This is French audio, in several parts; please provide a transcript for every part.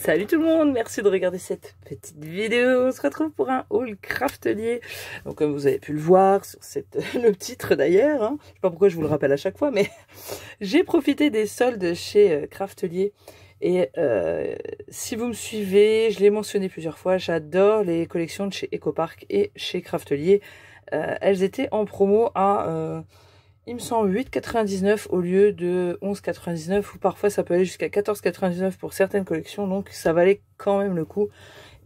Salut tout le monde, merci de regarder cette petite vidéo. On se retrouve pour un haul craftelier. Donc comme vous avez pu le voir sur le titre d'ailleurs, hein. Je sais pas pourquoi je vous le rappelle à chaque fois, mais j'ai profité des soldes chez Craftelier. Et si vous me suivez, je l'ai mentionné plusieurs fois, j'adore les collections de chez Ecopark et chez Craftelier. Elles étaient en promo à... il me semble 8,99 au lieu de 11,99 ou parfois ça peut aller jusqu'à 14,99 pour certaines collections, donc ça valait quand même le coup.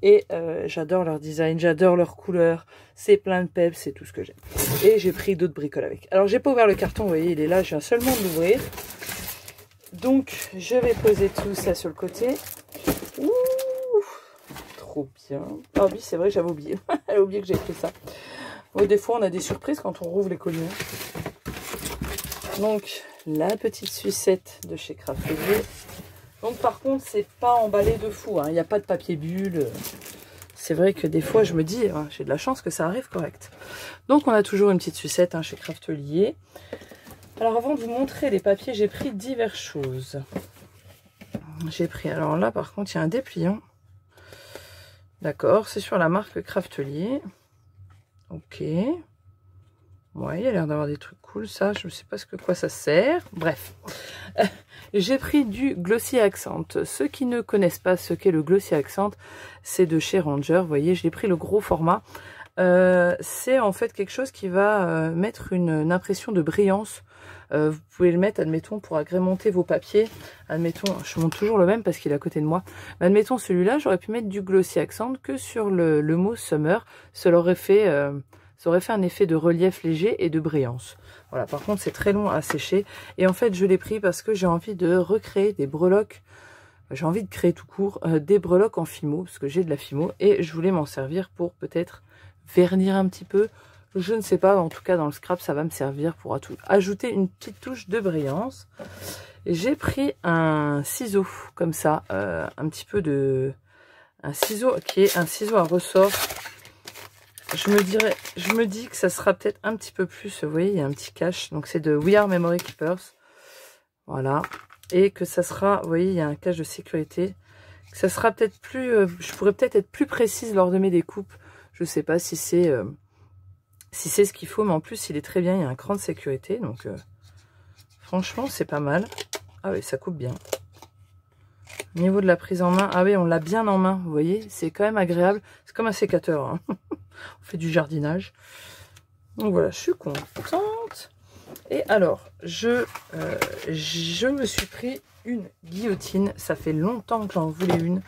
Et j'adore leur design, j'adore leur couleur, c'est plein de peps, c'est tout ce que j'aime. Et j'ai pris d'autres bricoles avec. Alors j'ai pas ouvert le carton, vous voyez, il est là, je viens seulement de l'ouvrir. Donc je vais poser tout ça sur le côté. Ouh, trop bien. Ah oui, c'est vrai, j'avais oublié. J'avais oublié que j'avais fait ça. Bon, des fois on a des surprises quand on rouvre les colis. Donc, la petite sucette de chez Craftelier. Donc, par contre, c'est pas emballé de fou. Il n'y a pas de papier bulle. C'est vrai que des fois, je me dis, j'ai de la chance que ça arrive correct. Donc, on a toujours une petite sucette chez Craftelier. Alors, avant de vous montrer les papiers, j'ai pris diverses choses. J'ai pris, alors là, par contre, il y a un dépliant. D'accord, c'est sur la marque Craftelier. Ok. Ouais, il y a l'air d'avoir des trucs cool, ça. Je ne sais pas quoi ça sert. Bref. J'ai pris du Glossy Accent. Ceux qui ne connaissent pas ce qu'est le Glossy Accent, c'est de chez Ranger. Vous voyez, je l'ai pris le gros format. C'est en fait quelque chose qui va mettre une impression de brillance. Vous pouvez le mettre, admettons, pour agrémenter vos papiers. Admettons, je montre toujours le même parce qu'il est à côté de moi. Mais admettons, celui-là, j'aurais pu mettre du Glossy Accent que sur le mot Summer. Ça aurait fait un effet de relief léger et de brillance. Voilà, par contre, c'est très long à sécher. Et en fait, je l'ai pris parce que j'ai envie de recréer des breloques. J'ai envie de créer tout court des breloques en fimo, parce que j'ai de la fimo. Et je voulais m'en servir pour peut-être vernir un petit peu. Je ne sais pas, en tout cas, dans le scrap, ça va me servir pour ajouter une petite touche de brillance. J'ai pris un ciseau, comme ça, un ciseau qui est un ciseau à ressort. Je me dis que ça sera peut-être un petit peu plus, vous voyez, il y a un petit cache, donc c'est de We Are Memory Keepers, voilà, et que ça sera, vous voyez, il y a un cache de sécurité, que ça sera peut-être plus, je pourrais peut-être être plus précise lors de mes découpes, je sais pas si c'est ce qu'il faut, mais en plus il est très bien, il y a un cran de sécurité, donc franchement c'est pas mal. Ah oui, ça coupe bien. Au niveau de la prise en main, ah oui, on l'a bien en main, vous voyez, c'est quand même agréable, c'est comme un sécateur, hein. On fait du jardinage. Donc voilà, je suis contente. Et alors, je me suis pris une guillotine. Ça fait longtemps que j'en voulais une.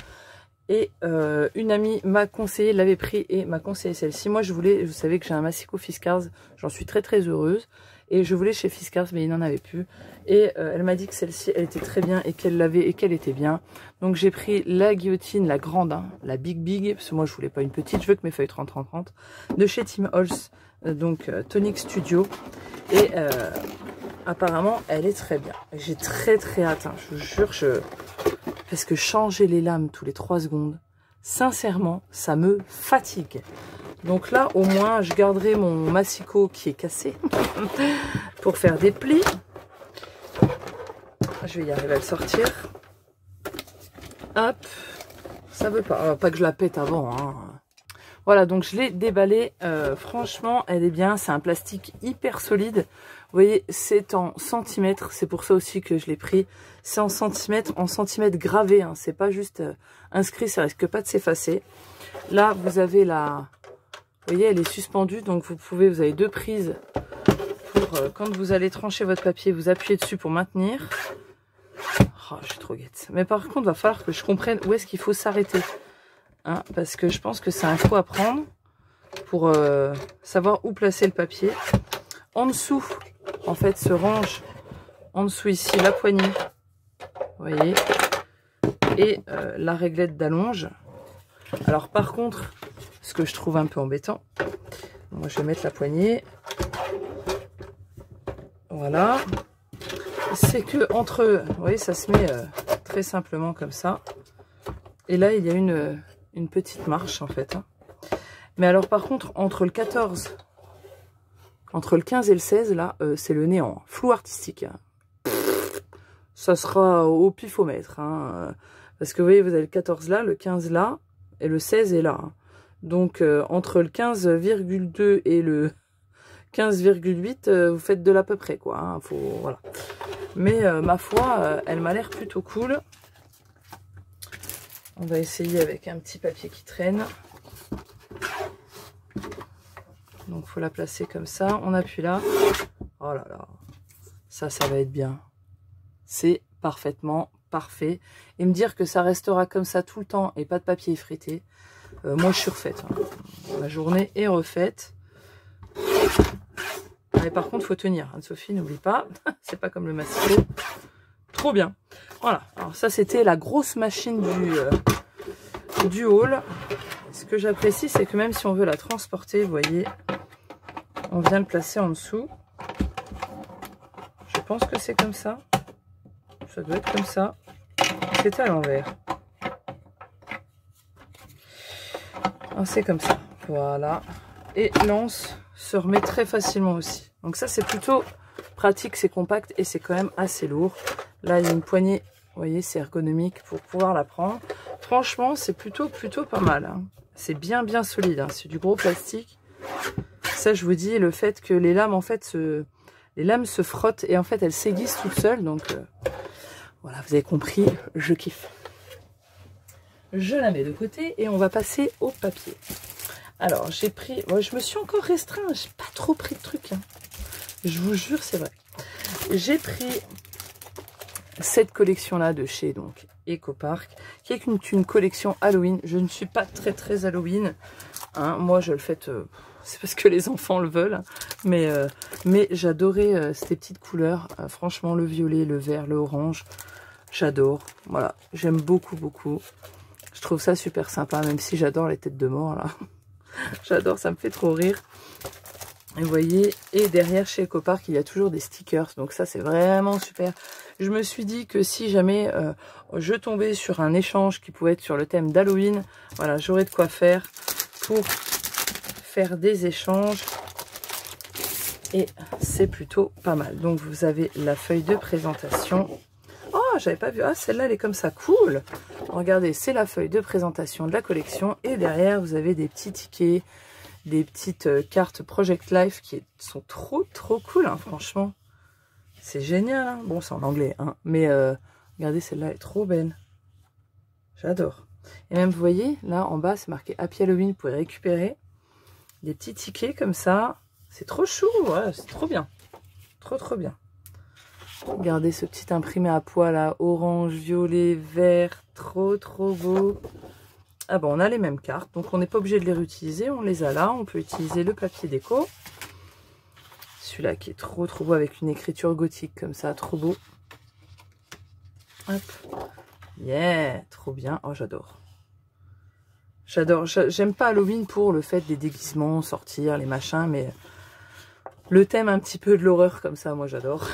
Et une amie m'a conseillé, l'avait pris et m'a conseillé celle-ci. Moi, vous savez que j'ai un Massico Fiskars. J'en suis très très heureuse. Et je voulais chez Fiskars, mais il n'en avait plus. Et elle m'a dit que celle-ci, elle était très bien et qu'elle l'avait et qu'elle était bien. Donc j'ai pris la guillotine, la grande, la big, parce que moi je voulais pas une petite, je veux que mes feuilles 30-30-30, de chez Tim Holtz, donc Tonic Studio. Et apparemment, elle est très bien. J'ai très très hâte, hein, je vous jure, parce que changer les lames tous les 3 secondes, sincèrement, ça me fatigue. Donc là, au moins, je garderai mon Massico qui est cassé pour faire des plis. Je vais y arriver à le sortir. Hop, ça veut pas. Pas que je la pète avant, hein. Voilà, donc je l'ai déballé. Franchement, elle est bien. C'est un plastique hyper solide. Vous voyez, c'est en centimètres. C'est pour ça aussi que je l'ai pris. C'est en centimètres gravés. Hein. C'est pas juste inscrit, ça risque pas de s'effacer. Là, vous avez la... Vous voyez, elle est suspendue, donc vous avez 2 prises pour quand vous allez trancher votre papier, vous appuyez dessus pour maintenir. Oh, je suis trop guette. Mais par contre, il va falloir que je comprenne où est-ce qu'il faut s'arrêter. Hein, parce que je pense que c'est un coup à prendre pour savoir où placer le papier. En dessous, en fait, se range en dessous ici la poignée. Vous voyez. Et la réglette d'allonge. Alors par contre... Ce que je trouve un peu embêtant. Moi, je vais mettre la poignée. Voilà. C'est que entre... Vous voyez, ça se met très simplement comme ça. Et là, il y a une petite marche, en fait. Hein. Mais alors, par contre, entre le 14... Entre le 15 et le 16, là, c'est le néant. Flou artistique. Hein. Ça sera au pifomètre. Hein. Parce que vous voyez, vous avez le 14 là, le 15 là, et le 16 est là. Hein. Donc, entre le 15,2 et le 15,8, vous faites de l'à peu près, quoi. Hein, voilà. Mais, ma foi, elle m'a l'air plutôt cool. On va essayer avec un petit papier qui traîne. Donc, il faut la placer comme ça. On appuie là. Oh là là. Ça va être bien. C'est parfaitement parfait. Et me dire que ça restera comme ça tout le temps et pas de papier effrité. Moi, je suis refaite. Hein. Ma journée est refaite. Mais par contre, il faut tenir. Anne-Sophie, n'oublie pas. C'est pas comme le masticot. Trop bien. Voilà. Alors ça, c'était la grosse machine du haul. Ce que j'apprécie, c'est que même si on veut la transporter, vous voyez, on vient le placer en dessous. Je pense que c'est comme ça. Ça doit être comme ça. C'était à l'envers. C'est comme ça. Voilà. Et l'anse se remet très facilement aussi. Donc ça, c'est plutôt pratique, c'est compact et c'est quand même assez lourd. Là, il y a une poignée, vous voyez, c'est ergonomique pour pouvoir la prendre. Franchement, c'est plutôt pas mal. Hein. C'est bien solide. Hein. C'est du gros plastique. Ça, je vous dis, le fait que les lames, en fait, les lames se frottent et en fait, elles s'aiguisent toutes seules. Donc, voilà, vous avez compris, je kiffe. Je la mets de côté et on va passer au papier. Alors, j'ai pris... Moi, je me suis encore restreint. J'ai pas trop pris de trucs. Hein. Je vous jure, c'est vrai. J'ai pris cette collection-là de chez donc EcoPark, qui est une collection Halloween. Je ne suis pas très Halloween. Hein. Moi, je le fais... c'est parce que les enfants le veulent. Hein. Mais j'adorais ces petites couleurs. Franchement, le violet, le vert, le orange. J'adore. Voilà. J'aime beaucoup. Je trouve ça super sympa, même si j'adore les têtes de mort, là. J'adore, ça me fait trop rire. Et vous voyez, et derrière chez EcoPark, il y a toujours des stickers. Donc ça, c'est vraiment super. Je me suis dit que si jamais je tombais sur un échange qui pouvait être sur le thème d'Halloween, voilà, j'aurais de quoi faire pour faire des échanges. Et c'est plutôt pas mal. Donc vous avez la feuille de présentation. Oh, j'avais pas vu. Ah, celle-là, elle est comme ça. Cool. Regardez, c'est la feuille de présentation de la collection. Et derrière, vous avez des petits tickets, des petites cartes Project Life qui sont trop cool, hein, franchement. C'est génial. Hein. Bon, c'est en anglais, hein, mais regardez, celle-là est trop belle. J'adore. Et même, vous voyez, là, en bas, c'est marqué Happy Halloween. Vous pouvez récupérer des petits tickets comme ça. C'est trop chou. Ouais, c'est trop bien. Trop bien. Regardez ce petit imprimé à pois là, orange, violet, vert, trop beau. Ah bon, on a les mêmes cartes, donc on n'est pas obligé de les réutiliser, on les a là. On peut utiliser le papier déco. Celui-là qui est trop beau avec une écriture gothique comme ça, trop beau. Hop. Yeah, trop bien. Oh, j'adore. J'adore. J'aime pas Halloween pour le fait des déguisements, sortir, les machins, mais le thème un petit peu de l'horreur comme ça, moi j'adore.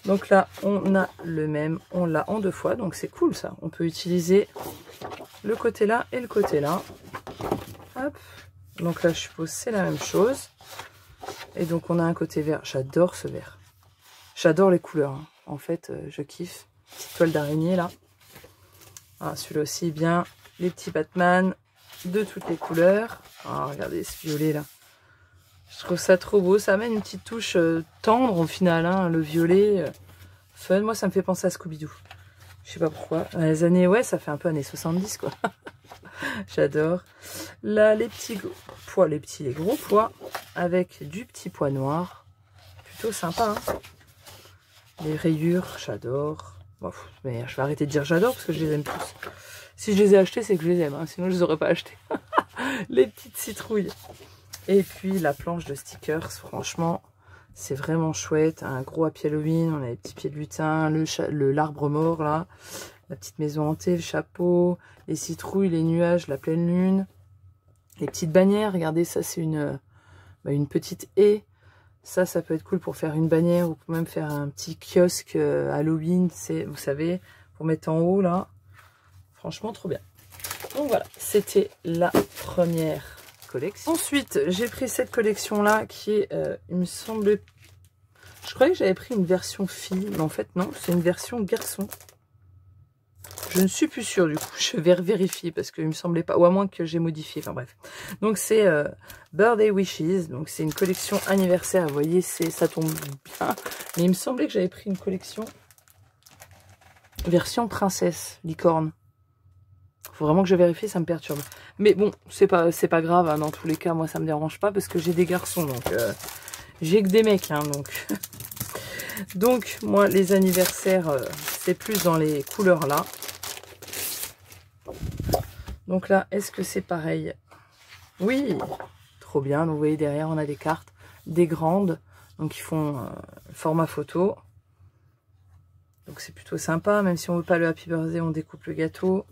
Donc là, on a le même, on l'a en 2 fois, donc c'est cool ça. On peut utiliser le côté là et le côté là. Hop. Donc là, je suppose c'est la même chose. Et donc on a un côté vert. J'adore ce vert. J'adore les couleurs. Hein. En fait, je kiffe. Petite toile d'araignée là. Ah, celui-là aussi bien. Les petits Batman de toutes les couleurs. Ah, regardez ce violet là. Je trouve ça trop beau. Ça amène une petite touche tendre au final. Hein, le violet. Fun. Moi, ça me fait penser à Scooby-Doo. Je sais pas pourquoi. Dans les années, ouais, ça fait un peu années 70 quoi. J'adore. Là, les petits pois, les gros pois avec du petit pois noir. Plutôt sympa. Hein. Les rayures, j'adore. Bon, mais je vais arrêter de dire j'adore parce que je les aime tous. Si je les ai achetés, c'est que je les aime. Hein, sinon, je les aurais pas achetés. Les petites citrouilles. Et puis, la planche de stickers, franchement, c'est vraiment chouette. Un gros Happy Halloween. On a les petits pieds de lutin, l'arbre mort, là. La petite maison hantée, le chapeau, les citrouilles, les nuages, la pleine lune. Les petites bannières, regardez, ça, c'est une petite haie. Ça peut être cool pour faire une bannière ou pour même faire un petit kiosque Halloween, vous savez, pour mettre en haut, là. Franchement, trop bien. Donc voilà, c'était la première collection. Ensuite, j'ai pris cette collection-là qui est, il me semble... Je croyais que j'avais pris une version fille, mais en fait, non, c'est une version garçon. Je ne suis plus sûre du coup, je vais vérifier parce qu'il me semblait pas, ou à moins que j'ai modifié, enfin bref. Donc c'est Birthday Wishes, donc c'est une collection anniversaire, vous voyez, ça tombe bien. Mais il me semblait que j'avais pris une collection version princesse, licorne. Faut vraiment que je vérifie, ça me perturbe. Mais bon, c'est pas grave, hein, dans tous les cas, moi ça me dérange pas parce que j'ai des garçons, donc j'ai que des mecs, hein, donc. Donc moi les anniversaires, c'est plus dans les couleurs là. Donc là, est-ce que c'est pareil? Oui, trop bien. Donc vous voyez derrière, on a des cartes, des grandes, donc ils font format photo. Donc c'est plutôt sympa, même si on veut pas le Happy Birthday, on découpe le gâteau.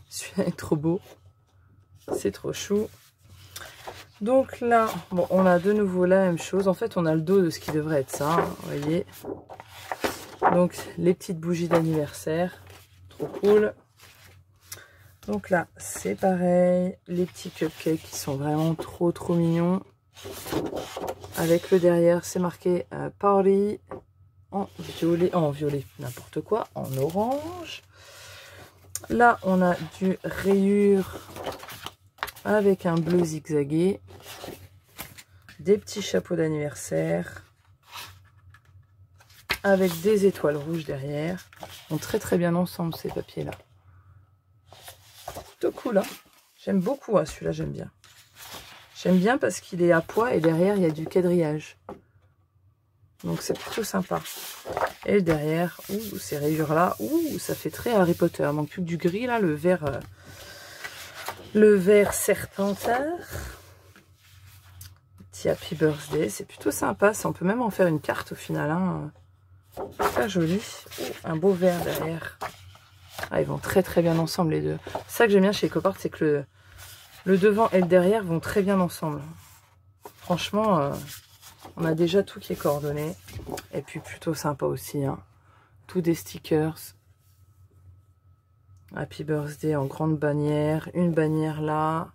Celui-là est trop beau. C'est trop chou. Donc là, bon, on a de nouveau la même chose. En fait, on a le dos de ce qui devrait être ça, hein, vous voyez. Donc les petites bougies d'anniversaire. Trop cool. Donc là, c'est pareil. Les petits cupcakes qui sont vraiment trop mignons. Avec le derrière, c'est marqué Party en violet, n'importe quoi, en orange. Là, on a du rayure avec un bleu zigzagué. Des petits chapeaux d'anniversaire. Avec des étoiles rouges derrière. Ils vont très bien ensemble, ces papiers-là. Plutôt cool, hein. J'aime beaucoup, hein, celui-là, j'aime bien. J'aime bien parce qu'il est à pois et derrière, il y a du quadrillage. Donc, c'est plutôt sympa. Et derrière, ces rayures-là, ça fait très Harry Potter. Il manque plus que du gris, là, le vert serpentard. Petit Happy Birthday, c'est plutôt sympa. On peut même en faire une carte au final. Hein. Super joli. Un beau vert derrière. Ah, ils vont très bien ensemble, les deux. Ça que j'aime bien chez Copart, c'est que le devant et le derrière vont très bien ensemble. Franchement, on a déjà tout qui est coordonné. Et puis plutôt sympa aussi. Hein. Tout des stickers. Happy Birthday en grande bannière. Une bannière là.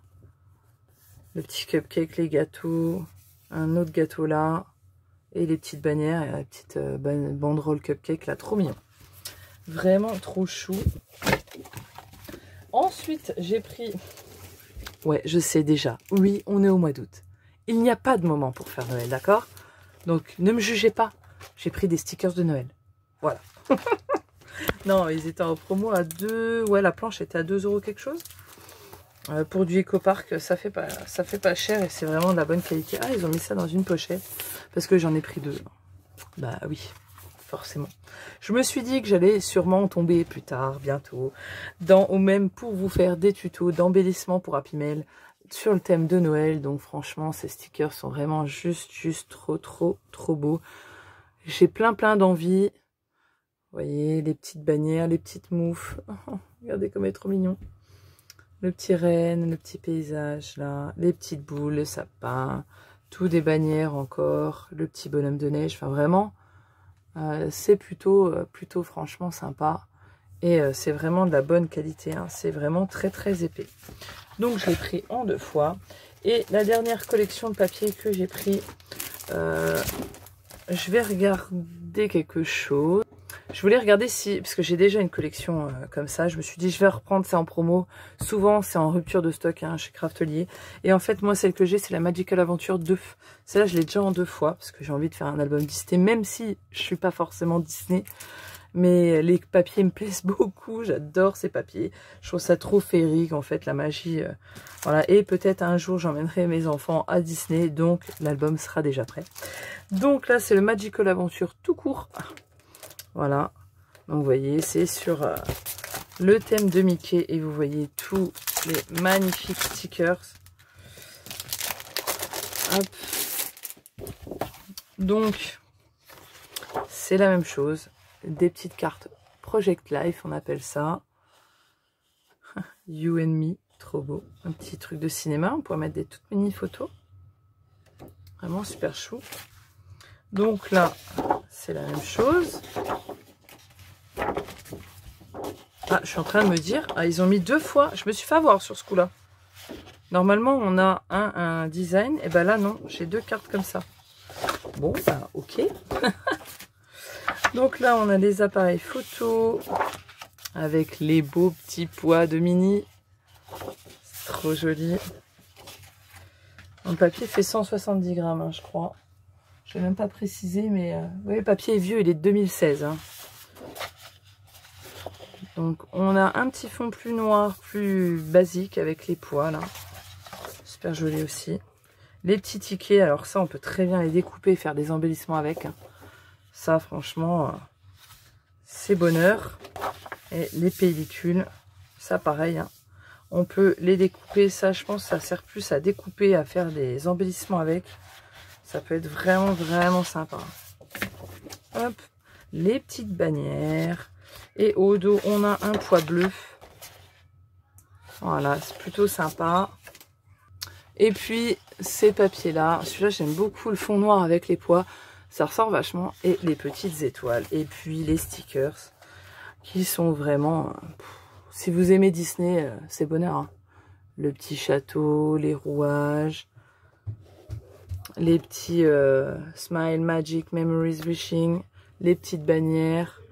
Le petit cupcake, les gâteaux. Un autre gâteau là. Et les petites bannières. Et la petite banderole cupcake là. Trop mignon. Vraiment trop chou. Ensuite, j'ai pris... Ouais, je sais déjà. Oui, on est au mois d'août. Il n'y a pas de moment pour faire Noël, d'accord? Donc, ne me jugez pas. J'ai pris des stickers de Noël. Voilà. Non, ils étaient en promo à 2... Ouais, la planche était à 2 € quelque chose. Pour du Ecopark, ça fait pas cher et c'est vraiment de la bonne qualité. Ah, ils ont mis ça dans une pochette. Parce que j'en ai pris 2. Bah oui, forcément. Je me suis dit que j'allais sûrement tomber plus tard, bientôt, ou même pour vous faire des tutos d'embellissement pour Happy Mail sur le thème de Noël. Donc franchement, ces stickers sont vraiment juste trop beaux. J'ai plein d'envie. Vous voyez, les petites bannières, les petites moufles. Oh, regardez comme elle est trop mignon. Le petit renne, le petit paysage là, les petites boules, le sapin, tout des bannières encore, le petit bonhomme de neige. Enfin vraiment, c'est plutôt franchement sympa. Et c'est vraiment de la bonne qualité. Hein. C'est vraiment très épais. Donc je l'ai pris en 2 fois. Et la dernière collection de papier que j'ai pris, je vais regarder quelque chose. Je voulais regarder parce que j'ai déjà une collection comme ça, je me suis dit je vais reprendre ça en promo. Souvent c'est en rupture de stock hein, chez Craftelier. Et en fait moi celle que j'ai c'est la Magical Adventure 2. Celle-là je l'ai déjà en 2 fois parce que j'ai envie de faire un album Disney. Même si je suis pas forcément Disney. Mais les papiers me plaisent beaucoup, j'adore ces papiers. Je trouve ça trop féerique en fait, la magie. Voilà. Et peut-être un jour j'emmènerai mes enfants à Disney. Donc l'album sera déjà prêt. Donc là c'est le Magical Adventure tout court. Voilà, donc vous voyez, c'est sur le thème de Mickey et vous voyez tous les magnifiques stickers. Hop. Donc, c'est la même chose, des petites cartes Project Life, on appelle ça. You and Me, trop beau. Un petit truc de cinéma, on pourrait mettre des toutes mini photos. Vraiment super chou. Donc là, c'est la même chose. Ah, je suis en train de me dire, ils ont mis 2 fois. Je me suis fait avoir sur ce coup-là. Normalement, on a un design. Et ben là, non, j'ai 2 cartes comme ça. Bon, bah, ok. Donc là, on a les appareils photo. avec les beaux petits pois de mini. C'est trop joli. Le papier fait 170 grammes, hein, je crois. Je n'ai même pas précisé, mais vous voyez, le papier est vieux, il est de 2016. Hein. Donc, on a un petit fond plus noir, plus basique avec les pois, là. Super joli aussi. Les petits tickets, alors ça, on peut très bien les découper et faire des embellissements avec. Hein. Ça, franchement, c'est bonheur. Et les pellicules, ça, pareil. Hein. On peut les découper. Ça, je pense, ça sert plus à découper, à faire des embellissements avec. Ça peut être vraiment, vraiment sympa. Hop, les petites bannières. Et au dos, on a un pois bleu. Voilà, c'est plutôt sympa. Et puis, ces papiers-là. Celui-là, j'aime beaucoup le fond noir avec les pois. Ça ressort vachement. Et les petites étoiles. Et puis, les stickers. Qui sont vraiment... si vous aimez Disney, c'est bonheur. Hein. Le petit château, les rouages. Les petits Smile, Magic, Memories, Wishing, les petites bannières,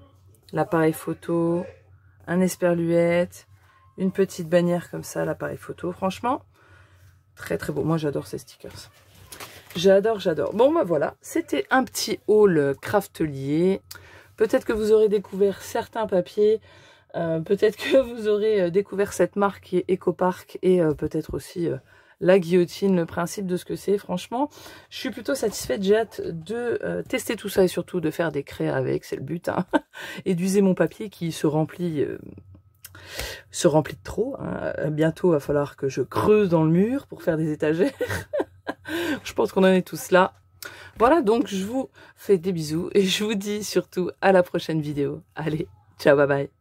l'appareil photo, un esperluette, une petite bannière comme ça, l'appareil photo. Franchement, très très beau. Moi, j'adore ces stickers. J'adore, j'adore. Bon, bah voilà, c'était un petit haul craftelier. Peut-être que vous aurez découvert certains papiers. Peut-être que vous aurez découvert cette marque qui est EcoPark et peut-être aussi... la guillotine, le principe de ce que c'est. Franchement, je suis plutôt satisfaite. J'ai hâte de tester tout ça et surtout de faire des créas avec, c'est le but. Hein. Et d'user mon papier qui se remplit de trop. Hein. Bientôt, il va falloir que je creuse dans le mur pour faire des étagères. Je pense qu'on en est tous là. Voilà, donc je vous fais des bisous et je vous dis surtout à la prochaine vidéo. Allez, ciao, bye bye.